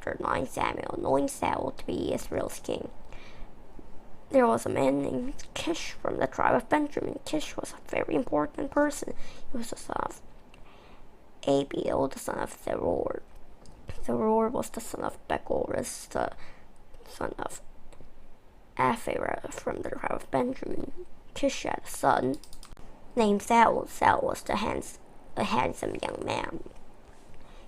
chapter 9, Samuel anoints Saul to be Israel's king. There was a man named Kish from the tribe of Benjamin. Kish was a very important person. He was the son of Abiel, the son of Zeror. Zeror was the son of Bechoras, the son of Aphirah from the tribe of Benjamin. Kish had a son named Saul. Saul was a handsome young man.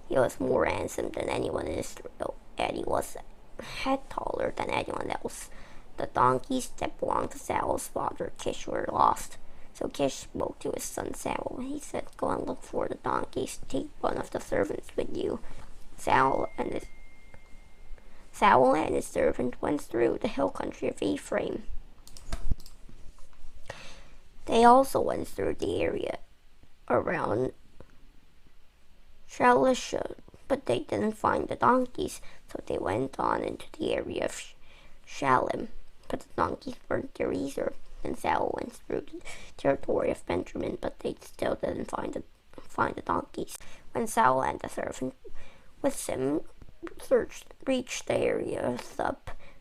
He was more handsome than anyone in Israel, and he was a head taller than anyone else. The donkeys that belonged to Saul's father Kish were lost. So Kish spoke to his son Saul. He said, "Go and look for the donkeys. Take one of the servants with you." Saul and his servant went through the hill country of Ephraim. They also went through the area around Shalisha, but they didn't find the donkeys, so they went on into the area of Shalim, but the donkeys weren't there either. And Saul went through the territory of Benjamin, but they still didn't find the donkeys. When Saul and the servant with him reached the area of Thub,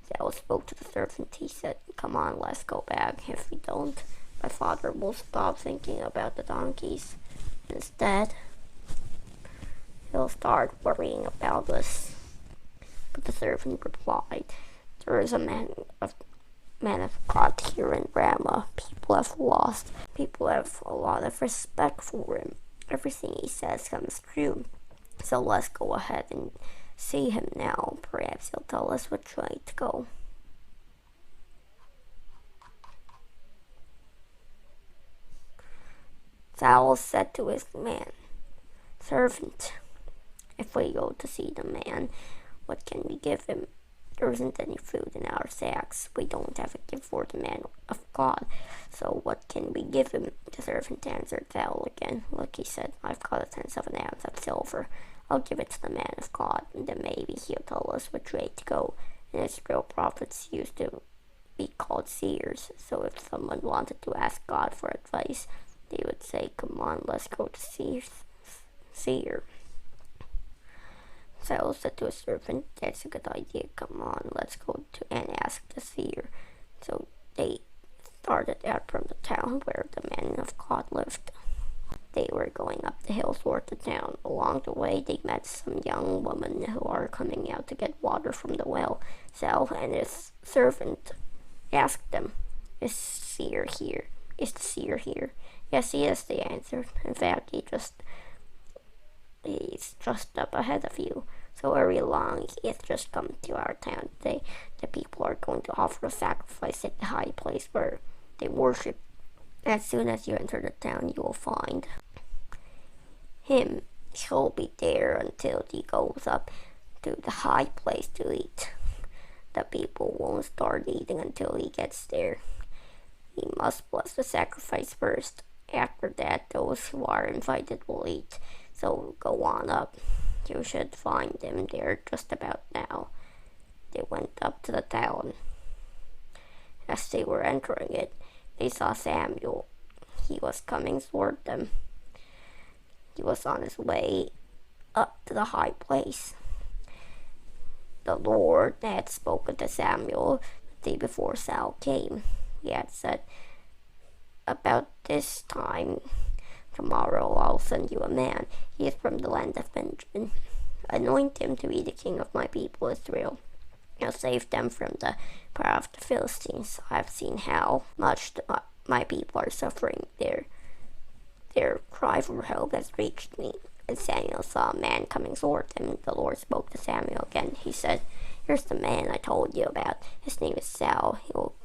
Saul spoke to the servant. He said, "Come on, let's go back. If we don't, my father will stop thinking about the donkeys. Instead, he'll start worrying about us." But the servant replied, "There is a man of God here in Ramah. People have a lot of respect for him. Everything he says comes true. So let's go ahead and see him now. Perhaps he'll tell us which way to go." Saul said to his servant, "If we go to see the man, what can we give him? There isn't any food in our sacks. We don't have a gift for the man of God. So what can we give him?" The servant answered Saul again. "Look," he said, "I've got a tenth of an ounce of silver. I'll give it to the man of God, and then maybe he'll tell us which way to go." And Israel prophets used to be called seers. So if someone wanted to ask God for advice, they would say, "Come on, let's go to seer." Saul said to his servant, "That's a good idea. Come on, let's go and ask the seer." So they started out from the town where the man of God lived. They were going up the hill toward the town. Along the way, they met some young women who are coming out to get water from the well. Saul and his servant asked them, "Is the seer here?" "Yes, he is," they answered. "In fact, he's just up ahead of you. So hurry along. He has just come to our town today. The people are going to offer a sacrifice at the high place where they worship. As soon as you enter the town, you will find him. He'll be there until he goes up to the high place to eat. The people won't start eating until he gets there. He must bless the sacrifice first. After that, those who are invited will eat. So go on up. You should find him there just about now." They went up to the town. As they were entering it, they saw Samuel. He was coming toward them. He was on his way up to the high place. The Lord had spoken to Samuel the day before Saul came. He had said, "About this time tomorrow I'll send you a man. He is from the land of Benjamin. Anoint him to be the king of my people Israel. He'll save them from the power of the Philistines. I've seen how much my people are suffering. Their cry for help has reached me." And Samuel saw a man coming toward him. The Lord spoke to Samuel again. He said, "Here's the man I told you about. His name is Saul. He will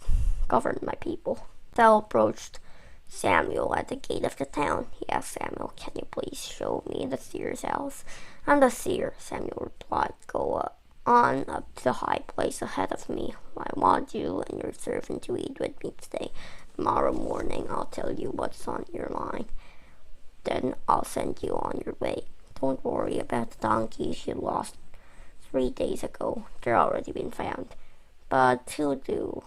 govern my people." Saul approached Samuel at the gate of the town. He asked Samuel, "Can you please show me the seer's house?" "I'm the seer," Samuel replied. "Go on up to the high place ahead of me. I want you and your servant to eat with me today. Tomorrow morning I'll tell you what's on your mind. Then I'll send you on your way. Don't worry about the donkeys you lost 3 days ago. They're already been found. But he'll do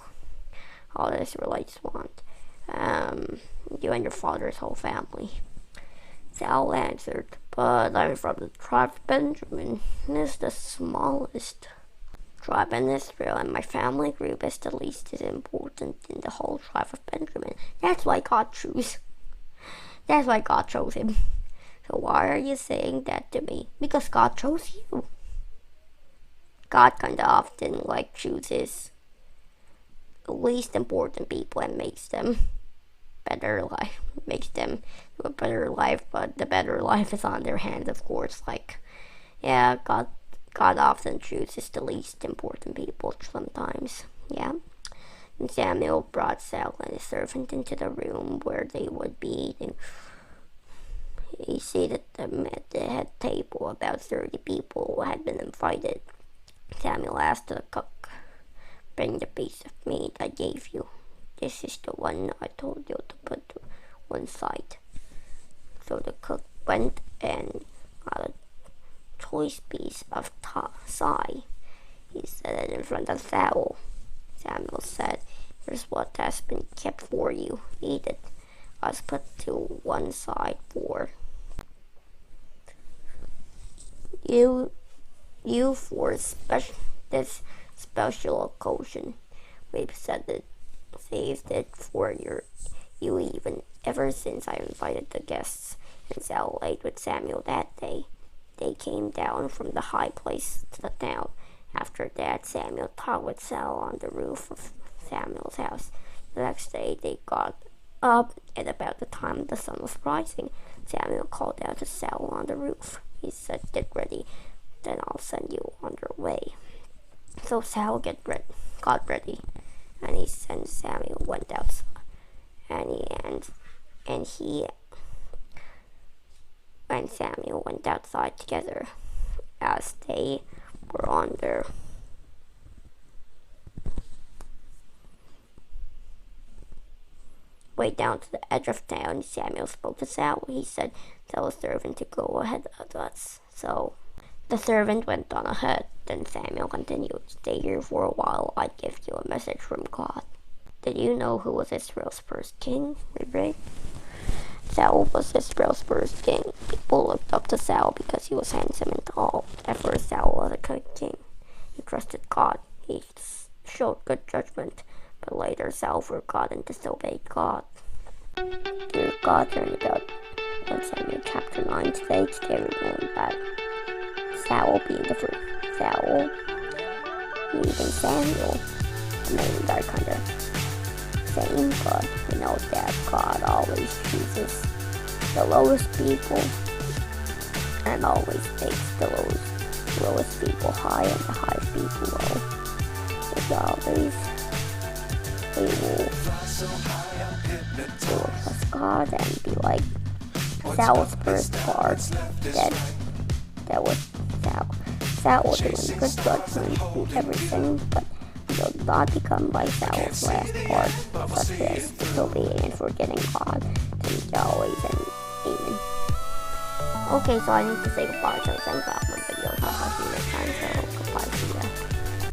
all the Israelites want. You and your father's whole family." Saul answered, but I'm from the tribe of Benjamin. It's the smallest tribe in Israel, and my family group is the least important in the whole tribe of Benjamin. That's why God chose him. So why are you saying that to me? Because God chose you. God kind of often chooses the least important people and makes them better life, makes them a better life, but the better life is on their hands, of course. God often chooses the least important people sometimes. Yeah. And Samuel brought Saul and his servant into the room where they would be eating. He seated them at the head table. About 30 people had been invited. Samuel asked the cook, "Bring the piece of meat I gave you. This is the one I told you to put to one side." So the cook went and got a choice piece of thigh. He set it in front of Saul. Samuel said, "Here's what has been kept for you. Eat it. I was put to one side for you for this special occasion. We've saved it for you even ever since I invited the guests." And Saul ate with Samuel that day. They came down from the high place to the town. After that, Samuel talked with Saul on the roof of Samuel's house. The next day, they got up at about the time the sun was rising. Samuel called out to Saul on the roof. He said, "Get ready, then I'll send you on your way." So Saul got ready, and Samuel went outside, and Samuel went outside together. As they were on their way down to the edge of town, Samuel spoke to Saul. He said, "Tell the servant to go ahead of us." So the servant went on ahead. Then Samuel continued, "Stay here for a while. I give you a message from God." Did you know who was Israel's first king? We read. Saul was Israel's first king. People looked up to Saul because he was handsome and tall. At first, Saul was a good king. He trusted God. He showed good judgment. But later, Saul forgot and disobeyed God. Dear God, learn about 1 Samuel chapter 9 today. Today we're learning about Saul being the first. Saul meeting Samuel. The names are kind of same, but we know that God always chooses the lowest people and always takes the lowest people high and the highest people low. We will trust God and be like Saul's first part. That was Saul. Saul was doing good judgment and everything, but will not become like Saul's last part, such as disobeying and forgetting God, and Yahweh and Amen. Okay, so I need to say goodbye, so thank God for the video. I'll talk to you next time. So